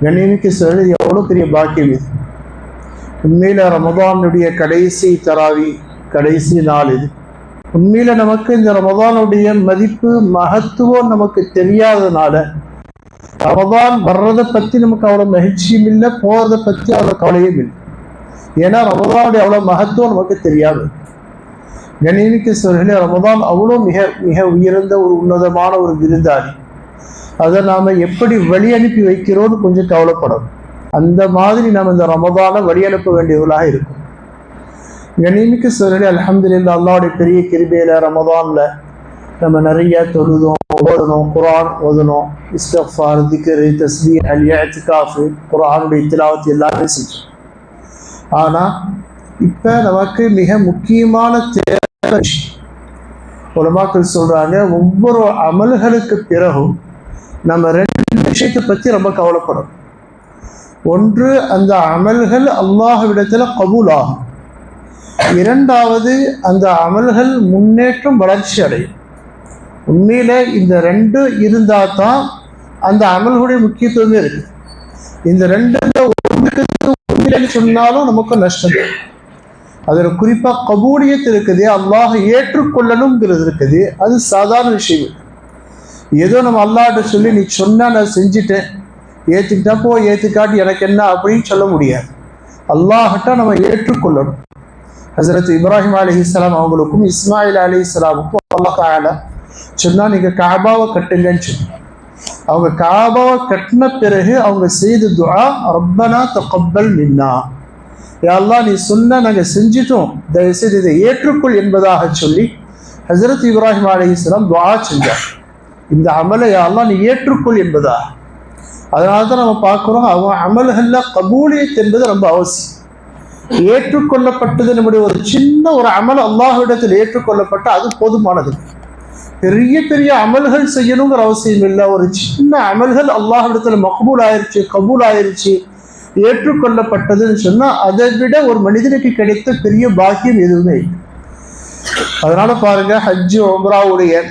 கண்ணியமிக்க சொல்லி எவ்வளோ பெரிய பாக்கியம் இது. உண்மையில ரமதானுடைய கடைசி தராவி, கடைசி நாள் இது. உண்மையில நமக்கு இந்த ரமதானுடைய மதிப்பு மகத்துவம் நமக்கு தெரியாதனால ரமதான் வர்றதை பத்தி நமக்கு அவ்வளவு மகிழ்ச்சியும் இல்லை, போறதை பத்தி அவ்வளவு கவலையும் இல்லை. ஏன்னா ரமதானுடைய அவ்வளவு மகத்துவம் நமக்கு தெரியாது. கண்ணியமிக்க சொல்லி ரமதான் அவ்வளோ மிக மிக உயர்ந்த ஒரு உன்னதமான ஒரு விருந்தாளி. அதை நாம எப்படி வழி அனுப்பி வைக்கிறோம்னு கொஞ்சம் கவலைப்படும். அந்த மாதிரி நம்ம இந்த ரமதானை வழி அனுப்ப வேண்டியவர்களாக இருக்கும். கண்ணியமிக்க சொல்லி அல்ஹம்துலில்லாஹ், அல்லாஹ்வுடைய பெரிய கிருபையில ரமதான்ல நம்ம நிறைய தொழுதோம், ஓதணும், குர்ஆன் ஓதணும், இஸ்திக்ஃபார், திக்ர், தஸ்பீஹ், இஅ்திகாஃப், குர்ஆனுடைய திலாவத் எல்லாமே செஞ்சோம். ஆனா இப்ப நமக்கு மிக முக்கியமான தேவை, உலமாக்கள் சொல்றாங்க, ஒவ்வொரு அமல்களுக்கு பிறகும் நம்ம ரெண்டு விஷயத்தை பத்தி ரொம்ப கவலைப்படும். ஒன்று, அந்த அமல்கள் அல்லாஹ்விடத்துல கபூல் ஆகும். இரண்டாவது, அந்த அமல்கள் முன்னேற்றம் வளர்ச்சி அடையும். உண்மையில இந்த ரெண்டு இருந்தா தான் அந்த அமல்களுடைய முக்கியத்துவமே இருக்கு. இந்த ரெண்டு ஒன்றுன்னு சொன்னாலும் நமக்கு நஷ்டம். அதில் குறிப்பா கபூலியத் இருக்குது, அல்லாஹ் ஏற்றுக்கொள்ளணுங்கிறது இருக்குது. அது சாதாரண விஷயம். ஏதோ நம்ம அல்லாஹ்ட்ட சொல்லி நீ சொன்னா நான் செஞ்சுட்டேன், ஏற்றுக்கிட்டா போ, ஏற்றுக்காட்டி எனக்கு என்ன அப்படின்னு சொல்ல முடியாது. அல்லாஹ்ட்ட நம்ம ஏற்றுக்கொள்ளணும். ஹஸரத் இப்ராஹிம் அலைஹிஸ்ஸலாம் அவங்களுக்கும் இஸ்மாயில் அலைஹிஸ்ஸலாமுக்கும் அல்லாஹ் தஆலா சொன்னா நீங்க காபாவை கட்டுங்கன்னு சொல்லி. அவங்க காபாவை கட்டின பிறகு அவங்க செய்த துஆ, ரப்பனா தகப்பல் மின்னா, யா அல்லாஹ் நீ சொன்ன நாங்கள் செஞ்சிட்டோம், தயவுசெய்து இதை ஏற்றுக்கொள் என்பதாக சொல்லி ஹஸரத் இப்ராஹிம் அலைஹிஸ்ஸலாம் துஆ செஞ்சார். இந்த அமலை யா அல்லாஹ் நீ ஏற்றுக்கொள் என்பதா. அதனால தான் நம்ம பார்க்குறோம், அவங்க அமல்கள்ல கபூலியத் என்பது ரொம்ப அவசியம். ஏற்றுக்கொள்ளப்பட்டது நம்முடைய ஒரு சின்ன ஒரு அமல் அல்லாஹ்விடத்தில் ஏற்றுக்கொள்ளப்பட்ட அது போதுமானது. பெரிய பெரிய அமல்கள் செய்யணுங்கிற அவசியம் இல்லை. ஒரு சின்ன அமல்கள் அல்லாஹ்விடத்தில் மக்பூல் ஆயிருச்சு, கபூல் ஆயிருச்சு, ஏற்றுக்கொள்ளப்பட்டதுன்னு சொன்னா அதை விட ஒரு மனிதனுக்கு கிடைத்த பெரிய பாக்கியம் எதுவுமே இல்லை. அதனால பாருங்க, ஹஜ்ஜு உம்ராவுடைய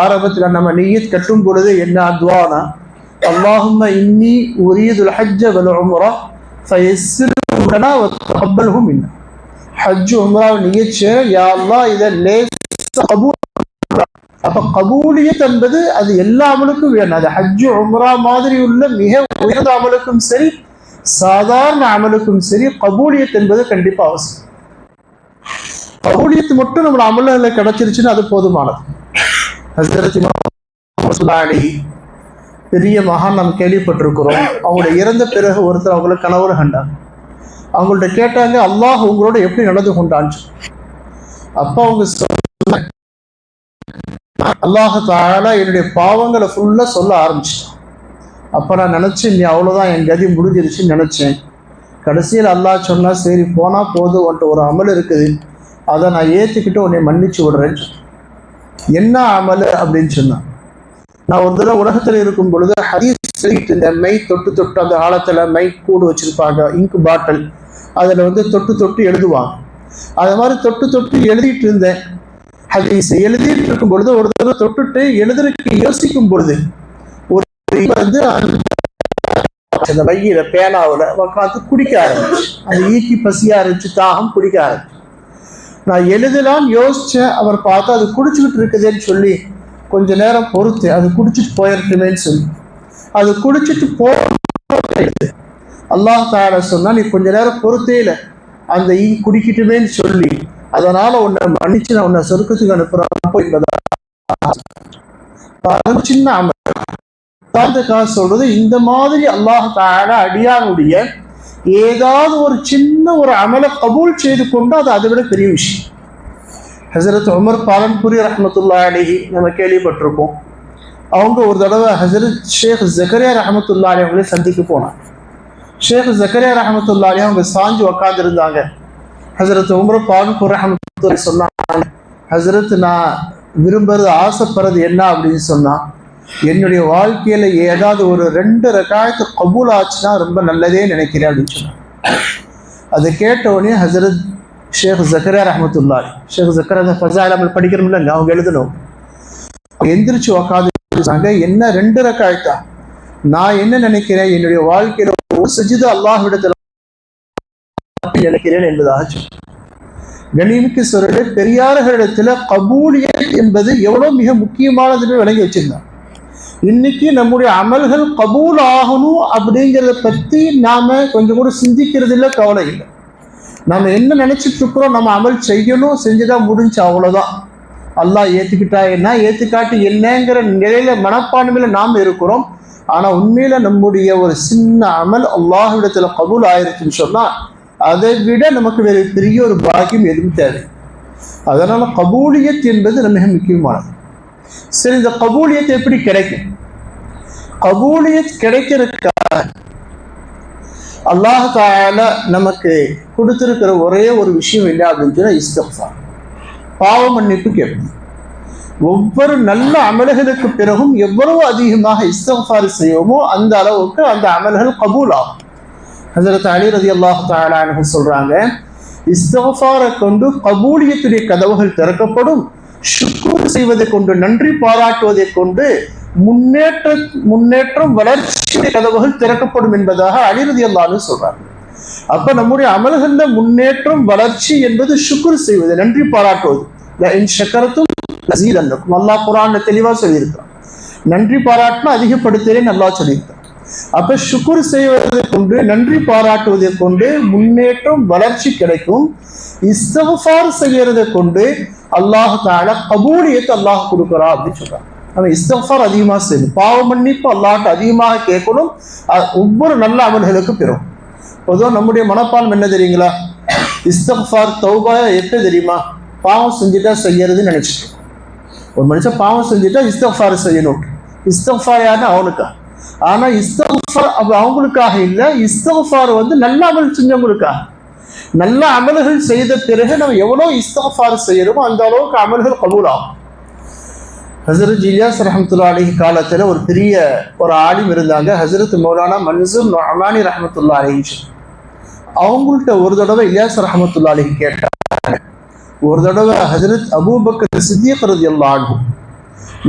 ஆரம்பத்துல நம்ம நிய்யத் கட்டும் பொழுது என்ன துஆனா, அல்லாஹும்ம இன்னி உரீதுல் ஹஜ்ஜ வல் உம்ரா ஃபயஸ்ஸிர்ஹு லனா வ தகப்பல்ஹு மின்னா. ஹஜ் உம்ராவை நிய்யத் செய்ய, யா அல்லாஹ் இதை லேசா கபூல். அப்ப கபூலியத் என்பது அது எல்லா அமலுக்கும் வேணும். அது ஹஜ் உம்ரா மாதிரி உள்ள மிக உயர்ந்த அமலுக்கும் சரி, சாதாரண அமலுக்கும் சரி, கபூலியத் என்பது கண்டிப்பா அவசியம். கபூலியத் மட்டும் நம்மளோட அமல்ல கிடைச்சிருச்சுன்னு அது போதுமானது. ஹஸரத் இமாம் பெரிய மகான் நாம் கேள்விப்பட்டிருக்கிறோம். அவங்க இறந்த பிறகு ஒருத்தர் அவங்கள கனவுல கண்டாங்க. அவங்கள்ட்ட கேட்டாங்க, அல்லாஹ் உங்களோட எப்படி நடந்து கொண்டான்னு. அப்ப அவங்க சொன்னாங்க, அல்லாஹ் தஆலா என்னுடைய பாவங்களை ஃபுல்லா சொல்ல ஆரம்பிச்சிட்டான். அப்ப நான் நினைச்சேன், நீ அவ்வளவுதான், என் கதி முடிஞ்சிருச்சுன்னு நினைச்சேன். கடைசியில் அல்லாஹ் சொன்னா, சரி போனா போது, உன்ட்ட ஒரு அமல் இருக்குது, அதை நான் ஏத்துக்கிட்டு உன்னை மன்னிச்சு விடுறேன்னு. என்ன அமல் அப்படின்னு சொன்னான். நான் ஒரு தடவை உலகத்துல இருக்கும் பொழுது ஹதீஸ் சொல்லிட்டு இந்த மை தொட்டு தொட்டு, அந்த காலத்துல மை கூடு வச்சிருப்பாங்க, இங்கு பாட்டில், அதுல தொட்டு தொட்டு எழுதுவாங்க. அது மாதிரி தொட்டு தொட்டு எழுதிட்டு இருந்தேன். ஹதீஸ் எழுதிட்டு இருக்கும் பொழுது ஒரு தடவை தொட்டுட்டு எழுதுறதுக்கு யோசிக்கும் பொழுது ஒரு அந்த மையில பேனாவில் உட்காந்து குடிக்க ஆரம்பிச்சு. அந்த ஈக்கி பசியா இருந்துச்சு, தாகம், குடிக்க ஆரம்பிச்சு. நான் எழுதலான்னு யோசிச்சேன். அவர் பார்த்தா அது குடிச்சுக்கிட்டு இருக்குதுன்னு சொல்லி கொஞ்ச நேரம் பொறுத்து அது குடிச்சிட்டு போயிருக்குமேன்னு சொல்லி அது குடிச்சிட்டு போயிடுது. அல்லாஹ் தஆலா சொன்னா, நீ கொஞ்ச நேரம் பொறுத்தே இல்லை, அந்த ஈ குடிக்கட்டுமேன்னு சொல்லி அதனால உன்னை மன்னிச்சு நான் உன்னை சொர்க்கத்துக்கு அனுப்புறேன். சின்ன அமல் சொல்றது. இந்த மாதிரி அல்லாஹ் தஆலா அடியானுடைய ஏதாவது ஒரு சின்ன ஒரு அமலை கபூல் செய்து கொண்டு அது அதை விட பெரிய விஷயம். ஹஸரத் உமர் பாலன்புரி ரஹ்மத்துல்லாஹி அலைஹி நம்ம கேள்விப்பட்டிருப்போம். அவங்க ஒரு தடவை ஹஸரத் ஷேக் ஜக்கரியா ரஹ்மத்துல்லாஹி அலைஹி அவங்களே சந்திக்க போனாங்க. ஷேக் ஜக்கரியா ரஹ்மத்துல்லாஹி அலைஹி அவங்க சாஞ்சு உட்கார்ந்து இருந்தாங்க. ஹஸரத் உமர் பாலன்புரி ரஹ்மத்துல்லாஹி சொன்னாங்க, ஹஸரத் நான் விரும்புறது, ஆசைப்படுறது என்ன அப்படின்னு சொன்னா, என்னுடைய வாழ்க்கையில ஏதாவது ஒரு 2 ரக்காயத்து கபூல் ஆச்சுன்னா ரொம்ப நல்லதே நினைக்கிறேன் அப்படின்னு சொன்னாங்க. அதை கேட்ட உடனே ஹஸரத் ஷேக் ஜக்கரியா ரஹ்மத்துல்லாஹி, ஷேக் ஜக்கரியா ஃபஸாயில் நம்ம படிக்கிறோம்ல, அவங்க எழுதணும், எந்திரிச்சு உக்காந்து, என்ன 2 ரக்காயத்தா? நான் என்ன நினைக்கிறேன், என்னுடைய வாழ்க்கையில ஒரு சஜிதா அல்லாஹ்விடத்தில் நினைக்கிறேன் என்பதாக. கண்ணியமிக்க சோழர்களே, பெரியார்களிடத்துல கபூலியத் என்பது எவ்வளவு மிக முக்கியமானதுன்னு விளங்கி வச்சிருந்தாங்க. இன்னைக்கு நம்முடைய அமல்கள் கபூல் ஆகணும் அப்படிங்கிறத பத்தி நாம கொஞ்சம் கூட சிந்திக்கிறது இல்லை, கவலை இல்லை. நம்ம என்ன நினைச்சிட்டு இருக்கிறோம், நம்ம அமல் செய்யணும், செஞ்சுதான் முடிஞ்சு, அவ்வளவுதான். அல்லாஹ் ஏத்துக்கிட்டா என்ன, ஏத்துக்காட்டி என்னங்கிற நிலையில மனப்பான்மையில நாம் இருக்கிறோம். ஆனா உண்மையில நம்முடைய ஒரு சின்ன அமல் அல்லாஹ்விடத்துல கபூல் ஆயிருச்சுன்னு சொன்னா அதை விட நமக்கு வேறு பெரிய ஒரு பாக்கியம் எதுவும் தேவை. அதனால கபூலியத் என்பது மிக முக்கியமானது. சரி, இந்த கபூலியத் எப்படி கிடைக்கும்? கபூலியத் கிடைக்கிறதுக்காக அல்லாஹ் தஆலா நமக்கு கொடுத்திருக்கிற ஒரே ஒரு விஷயம் என்ன அப்படின்னு சொன்னா இஸ்திக்ஃபார், பாவ மன்னிப்பு கேட்பது. ஒவ்வொரு நல்ல அமல்களுக்கு பிறகும் எவ்வளவு அதிகமாக இஸ்திக்ஃபார் செய்வோமோ அந்த அளவுக்கு அந்த அமல்கள் கபூல் ஆகும். ஹஸரத் அலி ரலியல்லாஹு தஆலா அன்ஹு சொல்றாங்க, இஸ்திக்ஃபாரை கொண்டு கபூலியத்துடைய கதவுகள் திறக்கப்படும், ஷுக்ர் செய்வதை கொண்டு, நன்றி பாராட்டுவதை கொண்டு முன்னேற்றம் வளர்ச்சியுடைய கதவுகள் திறக்கப்படும் என்பதாக அலி ரலியல்லாஹு அன்ஹு சொல்றாங்க. அப்ப நம்முடைய அமல்கள்ல முன்னேற்றம் வளர்ச்சி என்பது ஷுக்ர் செய்வது, நன்றி பாராட்டுவது. அல்லாஹ் குர்ஆன்ல தெளிவா சொல்லியிருக்கிறான், நன்றி பாராட்டினா அதிகப்படுத்துறேன் அல்லாஹ் சொல்லியிருக்கிறான். அப்ப ஷுக்ர் செய்வதை கொண்டு, நன்றி பாராட்டுவதை கொண்டு முன்னேற்றம் வளர்ச்சி கிடைக்கும். இஸ்திக்ஃபார் செய்யறதை கொண்டு அல்லாஹ் தஆலா கபூலியத் அல்லாஹ் கொடுக்குறா அப்படின்னு சொல்றாங்க. நம்ம இஸ்திக்ஃபார் அதிகமாக செய்யணும், பாவ மன்னிப்பு அல்லாஹ்ட்ட அதிகமாக கேட்கணும், ஒவ்வொரு நல்ல அமல்களுக்கு பெறும். பொதுவாக நம்முடைய மனப்பான்மை என்ன தெரியுங்களா, இஸ்திக்ஃபார் தௌபா எப்ப தெரியுமா, பாவம் செஞ்சுட்டா செய்யறதுன்னு நினைச்சிட்டு. ஒரு மனுஷன் பாவம் செஞ்சுட்டா இஸ்திக்ஃபார் செய்யணும். இஸ்திக்ஃபார் யாருன்னா அவனுக்கா, ஆனா இஸ்திக்ஃபார் அவங்களுக்காக இல்லை, இஸ்திக்ஃபார் நல்ல அமல் செஞ்சவங்களுக்காக. நல்ல அமல்கள் செய்த பிறகு நம்ம எவ்வளவு இஸ்திக்ஃபார் செய்யறோமோ அந்த அளவுக்கு அமல்கள் கபூல் ஆகும். ஹஸரத் இல்யாஸ் ரஹ்மத்துல்லாஹி அலைஹி காலத்துல ஒரு பெரிய ஒரு ஆலிம் இருந்தாங்க, ஹஸரத் மௌலானா மன்சூர் நுஅமானி ரஹ்மத்துல்லாஹி அலைஹி. அவங்கள்ட்ட ஒரு தடவை இல்யாஸ் ரஹ்மத்துல்லாஹி அலைஹி கேட்டாங்க. ஒரு தடவை ஹஸரத் அபூபக்கர் சித்திக் ரலியல்லாஹு அன்ஹு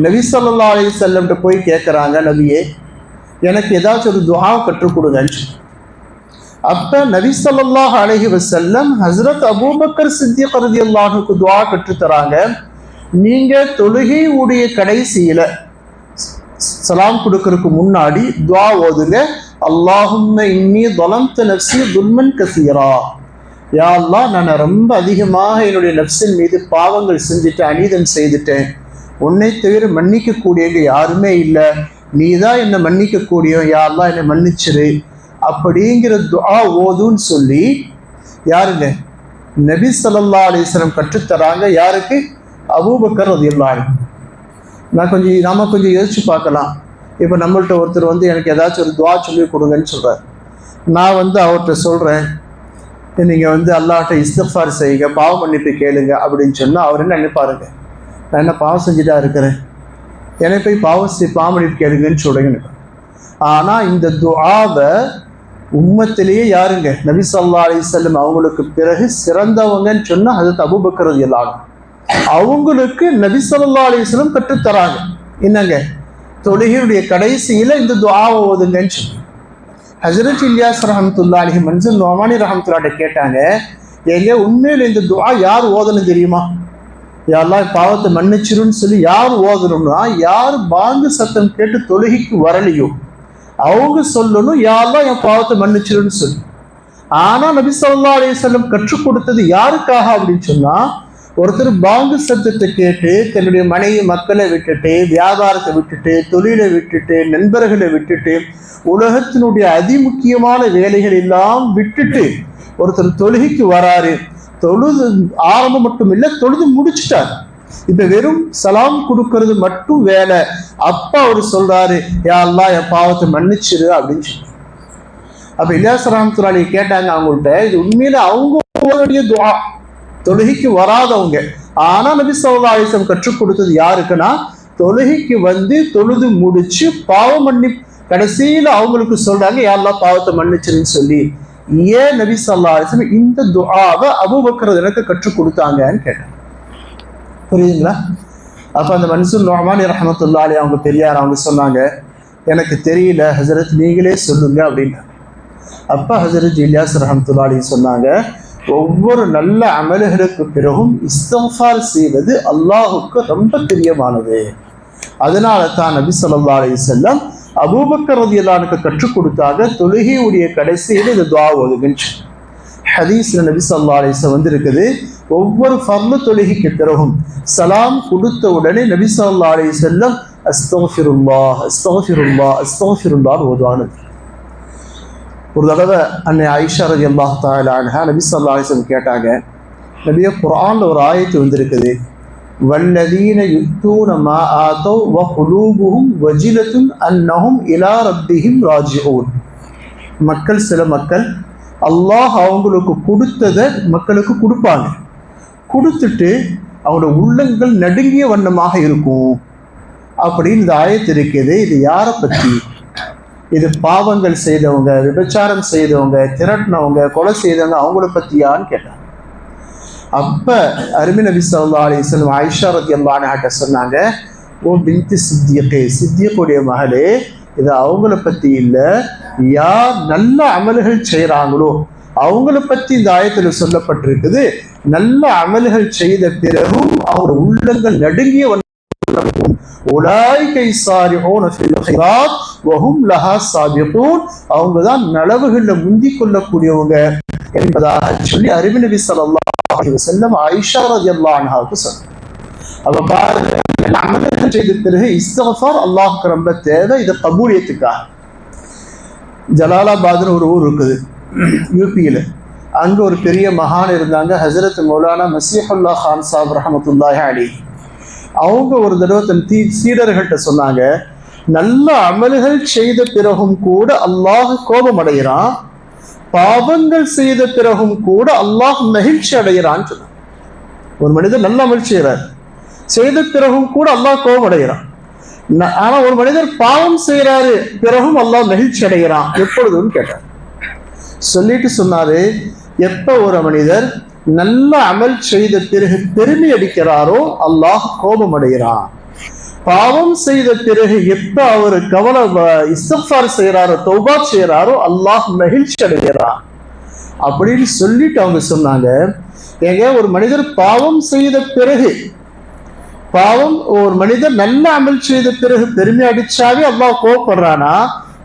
நபி ஸல்லல்லாஹு அலைஹி வஸல்லம் போய் கேட்குறாங்க, நபியே எனக்கு ஏதாச்சும் ஒரு துஆ கற்றுக் கொடுங்கன்னு. அப்ப நபி ஸல்லல்லாஹு அலைஹி வஸல்லம் ஹஸரத் அபூபக்கர் சித்திக் ரலியல்லாஹு அன்ஹுக்கு துஆ கற்று தராங்க. நீங்க தொழுகை உடைய கடைசியில சலாம் கொடுக்கறதுக்கு முன்னாடி துஆ ஓதுங்க, அல்லாஹும்ம இன்னி ظلمت நஃப்ஸி ظلمًا கஸீரா. யா அல்லாஹ், நான் ரொம்ப அதிகமாக என்னுடைய நஃப்ஸின் மீது பாவங்கள் செஞ்சுட்டேன், அநீதம் செய்துட்டேன். உன்னை தவிர மன்னிக்க கூடியவங்க யாருமே இல்லை, நீ தான் என்னை மன்னிக்க கூடியவன், யா அல்லாஹ் என்னை மன்னிச்சிரு அப்படிங்கிற துஆ ஓதுன்னு சொல்லி யாருங்க, நபி ஸல்லல்லாஹு அலைஹி வஸல்லம் கற்றுத்தராங்க. யாருக்கு? அபூபக்கர் ரலியல்லாஹு அன்ஹு. நாம கொஞ்சம் யோசிச்சு பார்க்கலாம். இப்போ நம்மள்ட்ட ஒருத்தர் எனக்கு ஏதாச்சும் ஒரு துஆ சொல்லி கொடுங்கன்னு சொல்றாரு. நான் அவர்கிட்ட சொல்றேன், நீங்க அல்லாஹ்ட்ட இஸ்திக்ஃபார் செய்யுங்க, பாவ மன்னிப்பு கேளுங்க அப்படின்னு சொன்னா அவர் என்ன நினைப்பாருங்க, நான் என்ன பாவம் செஞ்சுட்டா இருக்கிறேன், எனக்கு போய் பாவ மன்னிப்பு கேளுங்கன்னு சொல்றீங்க. ஆனா இந்த துஆவை உம்மத்திலேயே யாருங்க, நபி ஸல்லல்லாஹு அலைஹி வஸல்லம் அவங்களுக்கு பிறகு சிறந்தவங்கன்னு சொன்னா ஹஸரத் அபூபக்கர் ரலியல்லாஹு அன்ஹு. அவங்களுக்கு நபி ஸல்லல்லாஹு அலைஹி வஸல்லம் கற்றுத்தராங்க. என்னங்க, தொழுகையுடைய கடைசியில இந்த துஆவை ஓதுங்கன்னு சொல்லி. ஹஸரத் இல்யாஸ் ரஹ்மத்துல்லாஹி அலைஹி மன்சூர் நுஅமானி ரஹ்மத்துல்லாஹி கேட்டாங்க, ஏங்க உண்மையில இந்த துஆ யார் ஓதணும் தெரியுமா? யா அல்லாஹ் பாவத்தை மன்னிச்சிருன்னு சொல்லி யார் ஓதணும்னா, யார் பாங்கு சத்தம் கேட்டு தொழுகைக்கு வரலையோ அவங்க சொல்லணும், யா அல்லாஹ் என் பாவத்தை மன்னிச்சிருன்னு சொல்லி. ஆனா நபி ஸல்லல்லாஹு அலைஹி வஸல்லம் கற்றுக் கொடுத்தது யாருக்காக அப்படின்னு சொன்னா, ஒருத்தர் பாங்கு சத்தத்தை கேட்டு தன்னுடைய மனைவி மக்களை விட்டுட்டு, வியாபாரத்தை விட்டுட்டு, தொழிலை விட்டுட்டு, நண்பர்களை விட்டுட்டு, உலகத்தினுடைய அதிமுக்கியமான வேலைகள் எல்லாம் விட்டுட்டு ஒருத்தர் தொழுகைக்கு வராரு. தொழுது ஆரம்பம் மட்டும் இல்லை, தொழுது முடிச்சுட்டார். இப்ப வெறும் சலாம் கொடுக்கறது மட்டும் வேலை. அப்ப அவர் சொல்றாரு, யா அல்லாஹ் என் பாவத்தை மன்னிச்சிரு அப்படின்னு சொல்லி. அப்ப இல்யாஸ் ரஹ்மத்துல்லாஹி அலைஹி கேட்டாங்க அவங்கள்ட்ட, இது உண்மையில அவங்களுடைய துஆ, தொழுகைக்கு வராதவங்க. ஆனா நபி ஸல்லல்லாஹு அலைஹி வஸல்லம் கற்றுக் கொடுத்தது யாருக்குன்னா, தொழுகைக்கு தொழுது முடிச்சு பாவ மன்னிப்பு கடைசியில அவங்களுக்கு சொல்றாங்க, யா அல்லாஹ் பாவத்தை மன்னிச்சிருன்னு சொல்லி. ஏன் நபி ஸல்லல்லாஹு அலைஹி வஸல்லம் இந்த துஆவை அபூபக்கர் எனக்கு கற்றுக் கொடுத்தாங்கன்னு கேட்டாங்க. புரியுதுங்களா? அப்ப அந்த மன்சூர் நுஅமானி ரஹ்மத்துல்லாஹி அலைஹி அவங்க பெரியார் அவங்க சொன்னாங்க, எனக்கு தெரியல ஹசரத், நீங்களே சொல்லுங்க அப்படின்னா. அப்போ ஹசரத் இல்யாஸ் ரஹ்மத்துல்லாஹி அலைஹி சொன்னாங்க, ஒவ்வொரு நல்ல அமல்களுக்கு பிறகும் இஸ்திக்ஃபார் செய்வது அல்லாஹுக்கு ரொம்ப பிரியமானது. அதனால தான் நபி ஸல்லல்லாஹு அலைஹி வஸல்லம் அபூபக்கர் ரலியல்லாஹு அன்ஹுக்கு கற்றுக் கொடுத்தாங்க, தொழுகையுடைய கடைசியில் இந்த துஆ ஓதுங்கன்னு. ஹதீஸ்ல நபி ஸல்லல்லாஹு அலைஹி வஸல்லம் வந்திருக்குது, ஒவ்வொரு ஃபர்லு தொழுகைக்கு பிறகும் சலாம் கொடுத்த உடனே நபி ஸல்லல்லாஹு அலைஹி வஸல்லம் அஸ்தக்ஃபிருல்லாஹ் அஸ்தக்ஃபிருல்லாஹ் அஸ்தக்ஃபிருல்லாஹ் ஓதுவாங்க. ஒரு தடவை அன்னை ஆயிஷா ரலியல்லாஹு தஆலா அன்ஹா நபி ஸல்லல்லாஹு அலைஹி வஸல்லம் கேட்டாங்க, நபியே குர்ஆன்ல ஒரு ஆயத்து வந்திருக்குது, வல்லதீன யுத்தூன மா ஆதௌ வ குலூபுஹும் வஜிலத்துன் அன்னஹும் இலா ரப்பிஹிம் ராஜிஊன். சில மக்கள் அல்லாஹ் அவங்களுக்கு கொடுத்ததை மக்களுக்கு கொடுப்பாங்க, கொடுத்துட்டு அவங்களோட உள்ளங்கள் நடுங்கிய வண்ணமாக இருக்கும் அப்படின்னு இந்த ஆயத்து இருக்குது. இது யாரை பற்றி? இது பாவங்கள் செய்தவங்க, விபச்சாரம் செய்தவங்க, திரட்டினவங்க, கொலை செய்தவங்க, அவங்கள பற்றியான்னு கேட்டாங்க. அப்போ அருமை நபி ஸல்லல்லாஹு அலைஹி வஸல்லம் ஆயிஷா ரலியல்லாஹு அன்ஹா சொன்னாங்க, ஓ பின்தி சித்தியக்கே, சித்தியக்குடைய மகளே, இது அவங்கள பற்றி இல்லை, யார் நல்ல அமல்கள் செய்கிறாங்களோ அவங்கள பற்றி இந்த ஆயத்தில் சொல்லப்பட்டிருக்குது. நல்ல அமல்கள் செய்த பிறகும் அவங்க உள்ளங்கள் நடுங்கிய அவங்க தான் நலவுகளில் முந்தி கொள்ளக்கூடியவங்க என்பதாக சொல்லி அருமை நபி ஸல்லல்லாஹு அலைஹி வஸல்லம் ஆயிஷா ரலியல்லாஹு அன்ஹாவுக்கு சொன்னாங்க. அப்ப பாருங்க, அமல்கள் செய்த பிறகு இஸ்திக்ஃபார் அல்லாஹ்வுக்கு ரொம்ப தேவை. இது கபூலியத்துக்காக. ஜலாலாபாத்னு ஒரு ஊர் இருக்குது யூபியில். அங்கே ஒரு பெரிய மகான் இருந்தாங்க, ஹசரத் மௌலானா மசீஹுல்லா கான் சாப் ரஹமத்துல்லாஹி அலைஹி. அவங்க ஒரு தடவை தன் சீடர்கள்ட்ட சொன்னாங்க, நல்ல அமல்கள் செய்த பிறகும் கூட அல்லாஹ் கோபம் அடைகிறான், பாவங்கள் செய்த பிறகும் கூட அல்லாஹ் மகிழ்ச்சி அடைகிறான்னு சொன்னாங்க. ஒரு மனிதர் நல்ல அமல் செய்த பிறகும் கூட அல்லாஹ் கோபம் அடைகிறான். ஆனா ஒரு மனிதர் பாவம் செய்யறாரு பிறகும் அல்லாஹ் மகிழ்ச்சி அடைகிறான் எப்பொழுதுன்னு கேட்டார். சொல்லிட்டு சொன்னாரு, எப்ப ஒரு மனிதர் நல்ல அமல் செய்த பிறகு பெருமை அடிக்கிறாரோ அல்லாஹ் கோபம் அடைகிறான். பாவம் செய்த பிறகு எப்ப அவரு இஸ்திக்ஃபார் செய்யறாரோ, தௌபா செய்யறாரோ அல்லாஹ் மகிழ்ச்சி அடைகிறான் அப்படின்னு சொல்லிட்டு அவங்க சொன்னாங்க, ஏங்க ஒரு மனிதர் பாவம் செய்த பிறகு, ஒரு மனிதர் நல்ல அமல் செய்த பிறகு பெருமை அடிச்சாவே அல்லாஹ் கோபப்படுறானா,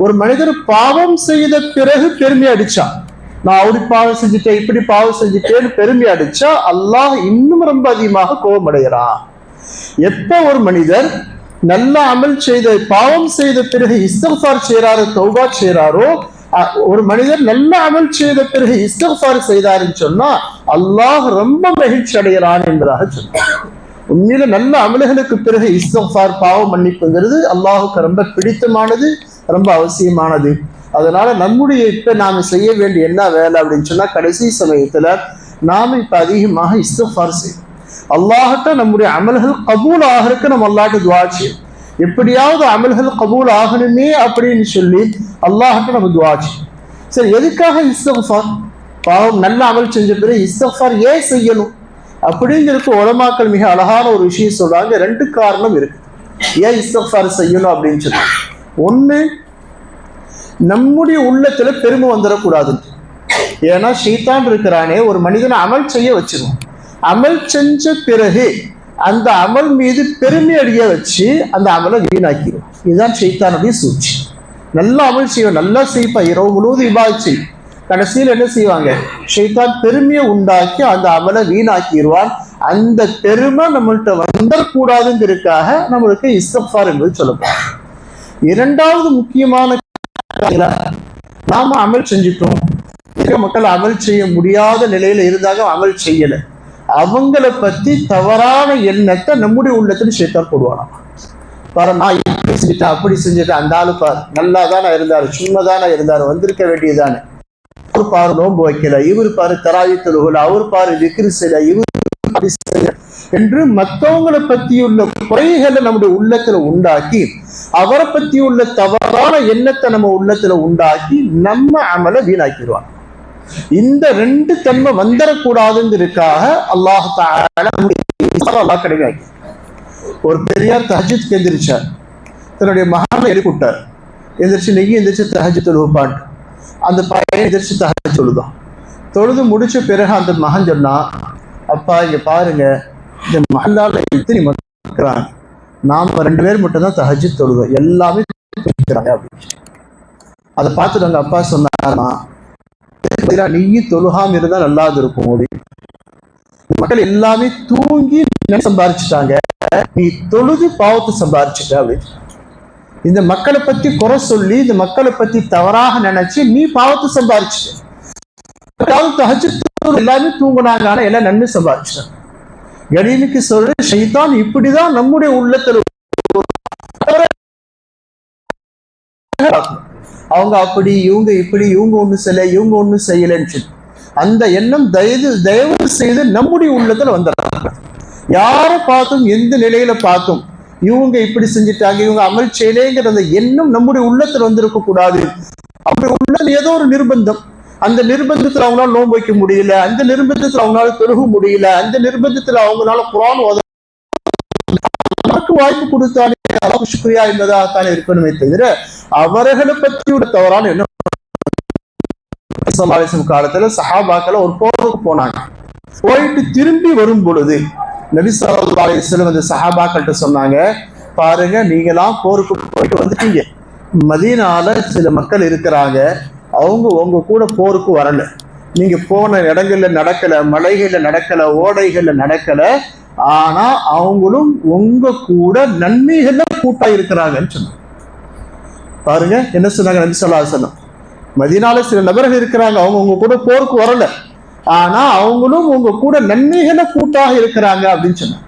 ஒரு மனிதர் பாவம் செய்த பிறகு பெருமை அடிச்சான், நான் அப்படி பாவம் செஞ்சுட்டேன் இப்படி பாவம் செஞ்சுட்டேன்னு பெருமை அடிச்சா அல்லாஹ் இன்னும் ரொம்ப அதிகமாக கோபம் அடைகிறான். எப்ப ஒரு மனிதர் நல்ல அமல் செய்த பாவம் செய்த பிறகு இஸ்திக்ஃபார் செய்யறாரோ, தௌபா செய்யறாரோ, ஒரு மனிதர் நல்ல அமல் செய்த பிறகு இஸ்திக்ஃபார் செய்தாருன்னு சொன்னா அல்லாஹ் ரொம்ப மகிழ்ச்சி அடைகிறான் என்பதாக சொன்னார். உண்மையில நல்ல அமல்களுக்கு பிறகு இஸ்திக்ஃபார், பாவ மன்னிப்புங்கிறது அல்லாஹுக்கு ரொம்ப பிடித்தமானது, ரொம்ப அவசியமானது. அதனால நம்முடைய இப்ப நாம செய்ய வேண்டிய என்ன வேலை அப்படின்னு சொன்னா, கடைசி சமயத்துல நாம இப்ப அதிகமாக இஸ்திக்ஃபார் செய்யும், அல்லாஹ்ட்ட நம்முடைய அமல்கள் கபூல் ஆகிறதுக்கு நம்ம அல்லாஹ்ட்ட துஆ செய்யும். எப்படியாவது அமல்கள் கபூல் ஆகணுமே அப்படின்னு சொல்லி அல்லாஹ்ட்ட நம்ம துஆ செய்யும். சரி, எதுக்காக இஸ்திக்ஃபார்? பாவம் நல்ல அமல் செஞ்ச பிறகு இஸ்திக்ஃபார் ஏன் செய்யணும் அப்படிங்கிறதுக்கு உலமாக்கள் மிக அழகான ஒரு விஷயம் சொல்றாங்க. 2 காரணம் இருக்கு ஏன் இஸ்திக்ஃபார் செய்யணும் அப்படின்னு சொல்லி. ஒண்ணு, நம்முடைய உள்ளத்துல பெருமை வந்துடக்கூடாது. ஏன்னா ஷைத்தான் இருக்கிறானே, ஒரு மனிதனை அமல் செய்ய வச்சிருவோம், அமல் செஞ்ச பிறகு அந்த அமல் மீது பெருமை அடைய வச்சு அந்த அமலை வீணாக்கிடும். இதுதான் ஷைத்தானுடைய சூழ்ச்சி. நல்லா அமல் செய்வோம், நல்லா செய்ப்பா, இரவு முழுவதும் இபாதத் செய், கடைசியில் என்ன செய்வாங்க, ஷைத்தான் பெருமையை உண்டாக்கி அந்த அமலை வீணாக்கிடுவான். அந்த பெருமை நம்மள்கிட்ட வந்துடக்கூடாதுங்கிறதுக்காக நம்மளுக்கு இஸ்திக்ஃபார் என்பது சொல்லப்படும். 2வது முக்கியமான, நாம அமல் செஞ்சுட்டோம், மக்கள் அமல் செய்ய முடியாத நிலையில இருந்தாங்க, அமல் செய்யல, அவங்கள பத்தி தவறான எண்ணத்தை நம்முடைய உள்ளத்துல ஷைத்தான் போடுவானாம். பாரு, நான் இப்படி செஞ்சுட்டேன் அப்படி செஞ்சுட்டேன், அந்த ஆளு பாரு நல்லா தானே இருந்தாரு, சும்மா தானே இருந்தாரு, வந்திருக்க வேண்டியதானே, அவர் பாரு நோன்பு வைக்கல, இவர் பாரு தராவி தொழுகல, அவர் பாரு விக்ரி செய்யல, இவர் என்று மற்றவங்களை பற்றியுள்ள குறைகளை நம்முடைய உள்ளத்துல உண்டாக்கி, அவரை பற்றி உள்ள தவறான எண்ணத்தை நம்ம உள்ளத்துல உண்டாக்கி நம்ம அமலை வீணாக்கிடுவாங்க. இந்த 2 தன்மை வந்துடக்கூடாதுங்கிறதுக்காக அல்லாஹ் தஆலா கிடையாது. ஒரு பெரியார் தஹஜ்ஜுத் எந்திரிச்சார், தன்னுடைய மகனை எழுப்பிட்டார். எந்திரிச்சு நெய்யி எந்திரிச்சு தஹஜ்ஜுத் தொழுவான்ட்டு அந்த பையன் எந்திரிச்சு தஹஜ்ஜுத் தொழுதான். தொழுது முடிச்ச பிறகு அந்த மகன் சொன்னா, அப்பா இங்க பாருங்க, இந்த மஹல்லால இத்தனை மக்கள் இருக்கிறாங்க, நாம 2 பேர் மட்டும் தான் தஹஜ்ஜுத் தொழுவோம், எல்லாமே தூங்கிக்கிறாங்க அப்படின்னு. அதை பார்த்துட்டு அவங்க அப்பா சொன்னாருன்னா, நீ தொழுகாம இருந்தா நல்லா இருக்கும் அப்படின்னு. மக்கள் எல்லாமே தூங்கி சம்பாரிச்சுட்டாங்க, நீ தொழுது பாவத்தை சம்பாரிச்சுட்ட அப்படின்னு. இந்த மக்களை பத்தி குறை சொல்லி இந்த மக்களை பத்தி தவறாக நினைச்சு நீ பாவத்தை சம்பாரிச்சுட்ட. எல்லாமே தூங்குனாங்க, ஆனா எல்லாம் நன்மை சம்பாதிச்சிட்டாங்க. கணீமிக்கு சொல்ற ஷைத்தான் இப்படிதான் நம்முடைய உள்ளத்துல அவங்க அப்படி இவங்க இப்படி, இவங்க ஒண்ணு செய்யல இவங்க ஒண்ணு செய்யலன்னு அந்த எண்ணம் தயவு செய்து நம்முடைய உள்ளத்துல வந்துடுறாங்க. யாரை பார்த்தும் எந்த நிலையில பார்த்தும் இவங்க இப்படி செஞ்சுட்டாங்க இவங்க அமல் செய்யலேங்கிற அந்த எண்ணம் நம்முடைய உள்ளத்துல வந்திருக்க கூடாது. அப்படி உள்ள ஏதோ ஒரு நிர்பந்தம், அந்த நிர்பந்தத்துல அவங்களால நோன்பு வைக்க முடியல, அந்த நிர்பந்தத்துல அவங்களால தொழுக முடியல, அந்த நிர்பந்தத்துல அவங்களால குர்ஆன் ஓத நமக்கு வாய்ப்பு கொடுத்தாலே அல்லாஹ்வுக்கு ஷுக்ரியா என்பதாகத்தானே இருக்கணுமே தவிர அவர்களை பற்றியோட தவறான என்ன. காலத்துல சஹாபாக்கள் ஒரு போருக்கு போனாங்க. போயிட்டு திரும்பி வரும் பொழுது நபி ஸல்லல்லாஹு அலைஹி வஸல்லம் அந்த சஹாபாக்கள்கிட்ட சொன்னாங்க, பாருங்க நீங்களாம் போருக்கு போயிட்டு வந்துட்டீங்க, மதீனால சில மக்கள் இருக்கிறாங்க, அவங்க உங்க கூட போருக்கு வரல, நீங்க போன இடங்கள்ல நடக்கல, மலைகள்ல நடக்கல, ஓடைகள்ல நடக்கல, ஆனா அவங்களும் உங்க கூட நன்மைகள்ல கூட்டா இருக்கிறாங்கன்னு சொன்னாங்க. பாருங்க என்ன சொன்னாங்க நபி ஸல்லல்லாஹு அலைஹி வஸல்லம், மதீனால சில நபர்கள் இருக்கிறாங்க, அவங்க உங்க கூட போருக்கு வரல, ஆனா அவங்களும் உங்க கூட நன்மைகளை கூட்டாக இருக்கிறாங்க அப்படின்னு சொன்னாங்க.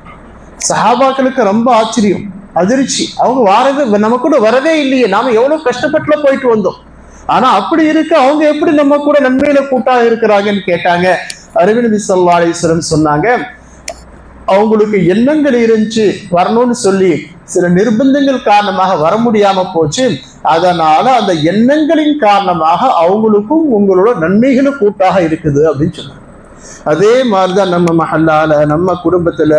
சஹாபாக்களுக்கு ரொம்ப ஆச்சரியம், அதிர்ச்சி. அவங்க வரவே நம்ம கூட வரவே இல்லையே, நாம எவ்வளவு கஷ்டப்பட்டுல போயிட்டு வந்தோம், ஆனா அப்படி இருக்கு அவங்க எப்படி நம்ம கூட நன்மையில கூட்டாக இருக்கிறாங்கன்னு கேட்டாங்க. அருமை நபி ஸல்லல்லாஹு அலைஹி வஸல்லம் சொன்னாங்க, அவங்களுக்கு எண்ணங்கள் இருந்துச்சு வரணும்னு சொல்லி, சில நிர்பந்தங்கள் காரணமாக வர முடியாம போச்சு, அதனால அந்த எண்ணங்களின் காரணமாக அவங்களுக்கும் உங்களோட நன்மைகளும் கூட்டாக இருக்குது அப்படின்னு சொன்னாங்க. அதே மாதிரிதான் நம்ம மஹல்லால, நம்ம குடும்பத்துல,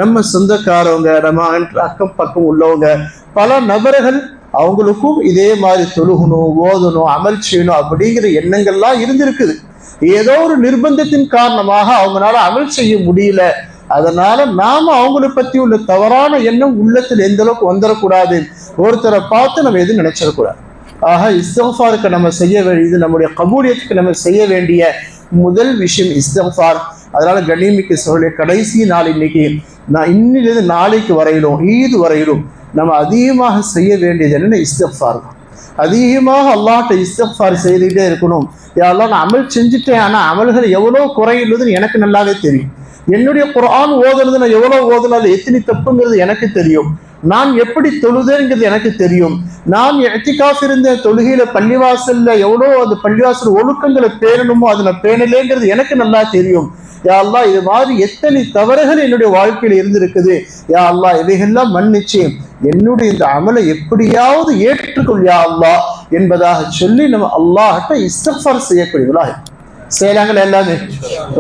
நம்ம சொந்தக்காரவங்க, நம்ம அக்கம் பக்கம் உள்ளவங்க பல நபர்கள் அவங்களுக்கும் இதே மாதிரி தொழுகணும், ஓதணும், அமல் செய்யணும் அப்படிங்கிற எண்ணங்கள்லாம் இருந்திருக்குது. ஏதோ ஒரு நிர்பந்தத்தின் காரணமாக அவங்களால அமல் செய்ய முடியல, அதனால நாம அவங்களை பத்தி உள்ள தவறான எண்ணம் உள்ளத்துல எந்த அளவுக்கு வந்துடக்கூடாது, ஒருத்தரை பார்த்து நம்ம எதுவும் நினைச்சிடக்கூடாது. ஆக இஸ்திக்ஃபாருக்கு நம்ம செய்ய வேண்டியது, நம்முடைய கபூலியத்துக்கு நம்ம செய்ய வேண்டிய முதல் விஷயம் இஸ்திக்ஃபார். அதனால கண்ணியமிக்க சொல்ல கடைசி நாள் இன்னைக்கு, நான் இன்னிலிருந்து நாளைக்கு வரையிலும், ஈது வரையிலும் நம்ம அதிகமாக செய்ய வேண்டியது என்னன்னா இஸ்திக்ஃபார் தான். அதிகமாக அல்லாஹ்ட்ட இஸ்திக்ஃபார் செய்துகிட்டே இருக்கணும். யா அல்லாஹ் நான் அமல் செஞ்சுட்டேன், ஆனா அமல்கள் எவ்வளவு குறையுள்ளதுன்னு எனக்கு நல்லாவே தெரியும். என்னுடைய குர்ஆன் ஓதுறது நான் எவ்வளவு ஓதுனாலும் எத்தனை தப்புங்கிறது எனக்கு தெரியும். நான் எப்படி தொழுதேங்கிறது எனக்கு தெரியும். நான் இஅ்திகாஃப் இருந்த தொழுகையில பள்ளிவாசல்ல எவ்வளோ அந்த பள்ளிவாசல் ஒழுக்கங்களை பேணணுமோ அதுல பேணலேங்கிறது எனக்கு நல்லா தெரியும். யா அல்லாஹ் இது மாதிரி எத்தனை தவறுகள் என்னுடைய வாழ்க்கையில இருந்திருக்குது, யா அல்லாஹ் இவைகள்லாம் மன்னிச்சு என்னுடைய இந்த அமலை எப்படியாவது ஏற்றுக்கொள் யா அல்லாஹ் என்பதாக சொல்லி நம்ம அல்லாஹ்ட்ட இஸ்திக்ஃபார் செய்யக்கூடியவர்களாக செய்யலாங்களா. எல்லாமே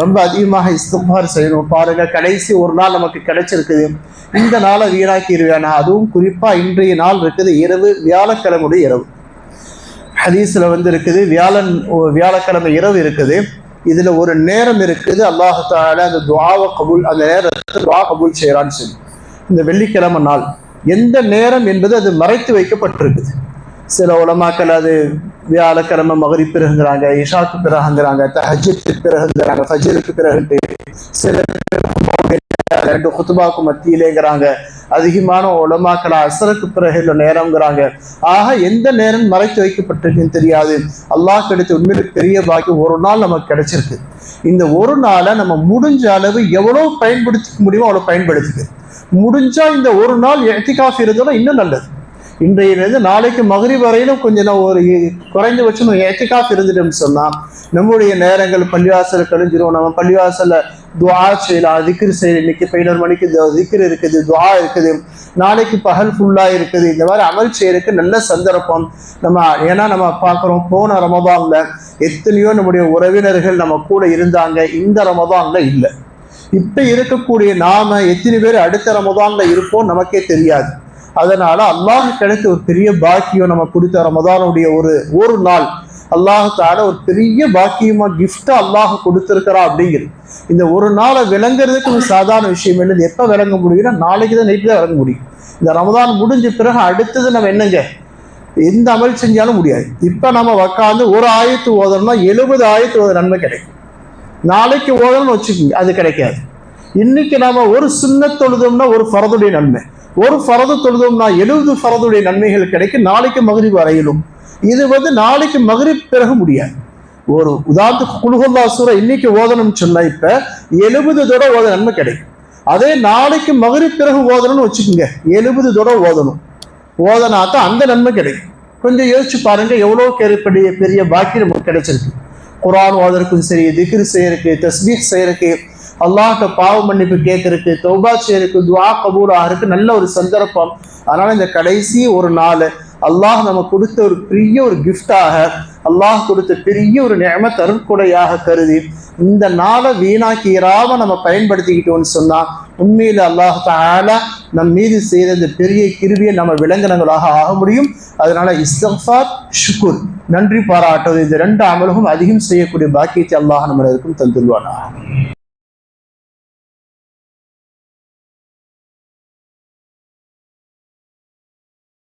ரொம்ப அதிகமாக இஸ்திக்ஃபார் செய்யணும். பாருங்க கடைசி ஒரு நாள் நமக்கு கிடைச்சிருக்குது, இந்த நாளை வீணாக்கிடுவேனா. அதுவும் குறிப்பா இன்றைய நாள் இருக்குது இரவு, வியாழக்கிழமையுடைய இரவு. ஹதீஸ்ல வந்து இருக்குது வியாழக்கிழமை இரவு இருக்குது. இதுல ஒரு நேரம் இருக்குது, அல்லாஹ் தஆலா அந்த துஆவை கபூல், அந்த நேரத்தில் துஆ கபூல் செய்யறான்னு சொல்லி. இந்த வெள்ளிக்கிழமை நாள் எந்த நேரம் என்பது அது மறைத்து வைக்கப்பட்டிருக்குது. சில உலமாக்கள் அது வியாழக்கிழமை மகரிப் பிறகுங்கிறாங்க, இஷாக்கு பிறகுங்கிறாங்க, தஹஜ்ஜுக்கு பிறகுங்கிறாங்க, ஃபஜ்ருக்கு பிறகு, சில ரெண்டு குத்துபாக்கு மத்தியிலேங்கிறாங்க, அதிகமான உலமாக்கள் அஸ்ருக்கு பிறகு உள்ள நேரம்ங்கிறாங்க. ஆக எந்த நேரம் மறைத்து வைக்கப்பட்டிருக்குன்னு தெரியாது. அல்லாஹ் கிடைத்த உண்மையில பெரிய பாக்கியம் ஒரு நாள் நமக்கு கிடைச்சிருக்கு. இந்த ஒரு நாளை நம்ம முடிஞ்ச அளவு எவ்வளவு பயன்படுத்திக்க முடியுமோ அவ்வளவு பயன்படுத்திக்க. முடிஞ்சா இந்த ஒரு நாள் இஅ்திகாஃப் இருந்தோம்னா இன்னும் நல்லது. இன்றையிலிருந்து நாளைக்கு மகரிப் வரையிலும் கொஞ்சம் ஒரு குறைந்தபட்சம் இஅ்திகாஃப் இருந்துட்டோம்னு சொன்னா நம்முடைய நேரங்கள் பள்ளிவாசல கழிஞ்சிரும். நம்ம பள்ளிவாசல்ல துஆ செய்யலாம், திக்ர் செய்யலாம். இன்னைக்கு 11 மணிக்கு திக்ர் இருக்குது, துஆ இருக்குது, நாளைக்கு பகல் ஃபுல்லா இருக்குது. இந்த மாதிரி அமல் செய்யறதுக்கு நல்ல சந்தர்ப்பம் நம்ம. ஏன்னா நம்ம பார்க்குறோம், போன ரமதான்ல எத்தனையோ நம்முடைய உறவினர்கள் நம்ம கூட இருந்தாங்க, இந்த ரமதான்ல இல்லை. இப்ப இருக்கக்கூடிய நாம எத்தனை பேர் அடுத்த ரமதான்ல இருப்போம் நமக்கே தெரியாது. அதனால அல்லாஹ் கிடைத்த ஒரு பெரிய பாக்கியம் நம்ம கொடுத்த ரமதானுடைய ஒரு நாள் அல்லாஹ் தால ஒரு பெரிய பாக்கியமா கிஃப்டா அல்லாஹ் கொடுத்திருக்கிறா அப்படிங்கிறது. இந்த ஒரு நாளை விளங்குறதுக்கு ஒரு சாதாரண விஷயம் இல்லை. எப்ப விளங்க முடியும்னா நாளைக்கு தான், நைட்டு தான் விளங்க முடியும். இந்த ரமதான் முடிஞ்ச பிறகு அடுத்தது நம்ம என்னங்க எந்த அமல் செஞ்சாலும் முடியாது. இப்ப நம்ம உக்காந்து ஒரு ஆயத்து ஓதணும்னா 70 ஆயத்து ஓத நன்மை கிடைக்கும். நாளைக்கு ஓதணும்னு வச்சுக்கோங்க, அது கிடைக்காது. இன்னைக்கு நாம ஒரு சுன்னத் தொழுதோம்னா ஒரு ஃபரதுடைய நன்மை, ஒரு ஃபரது தொழுதோம்னா 70 ஃபரதுடைய நன்மைகள் கிடைக்கும் நாளைக்கு மக்ரிப் வரையிலும். இது நாளைக்கு மக்ரிப் பிறகு முடியாது. ஒரு உதாரணத்துக்கு குல்ஹுல்லா சூரா இன்னைக்கு ஓதணும்னு சொன்னா இப்ப 70 தடவை ஓத நன்மை கிடைக்கும். அதே நாளைக்கு மக்ரிப் பிறகு ஓதணும்னு வச்சுக்கோங்க, 70 தடவை ஓதணும். ஓதனாத்தான் அந்த நன்மை கிடைக்கும். கொஞ்சம் யோசிச்சு பாருங்க, எவ்வளவு பெரிய பாக்கி நமக்கு கிடைச்சிருக்கு. குர்ஆன் ஓதறதுக்கும் சரி, திக்ர் செய்யறதுக்கு, தஸ்பீஹ் செய்யறதுக்கு, அல்லாஹ்ட்ட பாவ மன்னிப்பு கேட்கறதுக்கு, தௌபா செய்யறதுக்கு, துஆ கபூல் ஆகிறதுக்கு நல்ல ஒரு சந்தர்ப்பம். அதனால இந்த கடைசி ஒரு நாள் அல்லாஹ் நம்ம கொடுத்த ஒரு பெரிய ஒரு கிஃப்டாக, அல்லாஹ் கொடுத்த பெரிய ஒரு நிஅமத் அருட்கொடையாக கருதி இந்த நாளை வீணாக்கிராம நம்ம பயன்படுத்திக்கிட்டோம்னு சொன்னா உண்மையில அல்லாஹ் தஆலா நம் மீது செய்த இந்த பெரிய கிருபையை நம்ம விளங்கினவங்களாக ஆக முடியும். அதனால இஸ்திக்ஃபார், ஷுக்ர், நன்றி பாராட்டுவது, இந்த 2 அமல்களும் அதிகம் செய்யக்கூடிய பாக்கியத்தை அல்லாஹ் நம்மளுக்கும் தந்துள்வானாக.